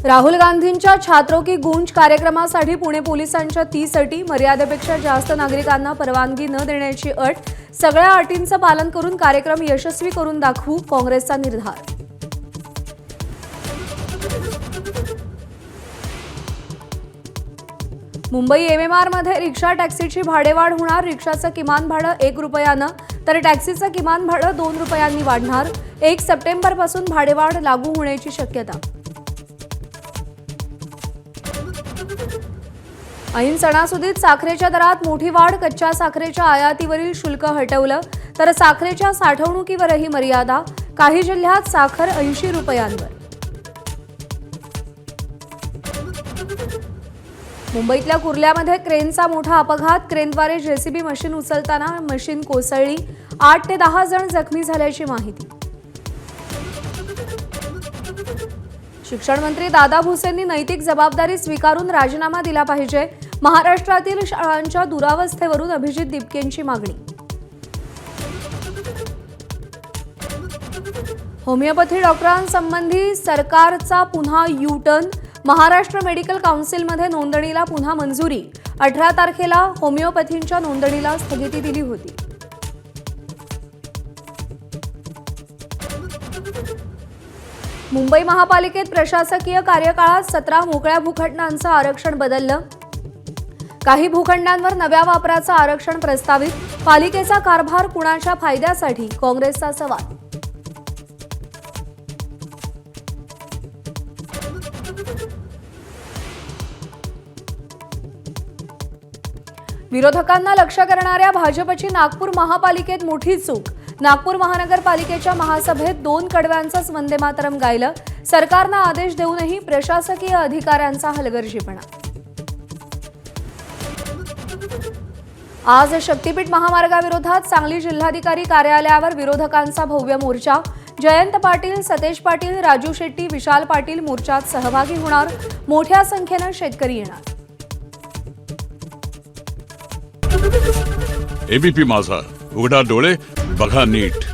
राहुल गांधींच्या छात्रों की गूंज कार्यक्रमासाठी पुणे पोलिसांच्या 30 अटी, मर्यादेपेक्षा जास्त नागरिकांना परवानगी न देण्याची अट, सगळ्या अटींचं पालन करून कार्यक्रम यशस्वी करून दाखवू, काँग्रेसचा निर्धार. मुंबई MMR मध्ये रिक्षा टॅक्सीची भाडेवाढ होणार. रिक्षाचं किमान भाडं 1 रुपयानं तर टॅक्सीचं किमान भाडं 2 रुपयांनी वाढणार. 1 सप्टेंबरपासून भाडेवाढ लागू होण्याची शक्यता. ऐन सणासुदीत साखरेच्या दरात मोठी वाढ. कच्च्या साखरेच्या आयातीवरील शुल्क हटवलं तर साखरेच्या साठवणुकीवरही मर्यादा. काही जिल्ह्यात साखर 80 रुपयांवर. मुंबईतल्या कुर्ल्यामध्ये क्रेनचा मोठा अपघात. क्रेनद्वारे JCB मशीन उचलताना मशीन कोसळली. 8 ते 10 जण जखमी झाल्याची माहिती. शिक्षण मंत्री दादा भुसेंनी नैतिक जबाबदारी स्वीकारून राजीनामा दिला पाहिजे. महाराष्ट्रातील शाळांच्या दुरावस्थेवरून अभिजित दिपकेंची मागणी. होमिओपॅथी डॉक्टरांसंबंधी सरकारचा पुन्हा U-टर्न. महाराष्ट्र मेडिकल काउन्सिलमध्ये नोंदणीला पुन्हा मंजुरी. 18 तारखेला होमिओपॅथींच्या नोंदणीला स्थगिती दिली होती. मुंबई महापालिकेत प्रशासकीय कार्यकाळात 17 मोकळ्या भूखंडांचं आरक्षण बदललं. काही भूखंडांवर नव्या वापराचं आरक्षण प्रस्तावित. पालिकेचा कारभार कुणाच्या फायद्यासाठी, काँग्रेसचा सवाल. विरोधकांना लक्ष करणाऱ्या भाजपची नागपूर महापालिकेत मोठी चूक. नागपूर महानगरपालिकेच्या महासभेत 2 कडव्यांचंच वंदे मातरम गायलं. सरकारनं आदेश देऊनही प्रशासकीय अधिकाऱ्यांचा हलगर्जीपणा. आज शक्तीपीठ महामार्गाविरोधात सांगली जिल्हाधिकारी कार्यालयावर विरोधकांचा भव्य मोर्चा. जयंत पाटील, सतेज पाटील, राजू शेट्टी, विशाल पाटील मोर्चात सहभागी होणार. मोठ्या संख्येनं शेतकरी येणार. ABP माझा, उघडा डोळे बघा नीट.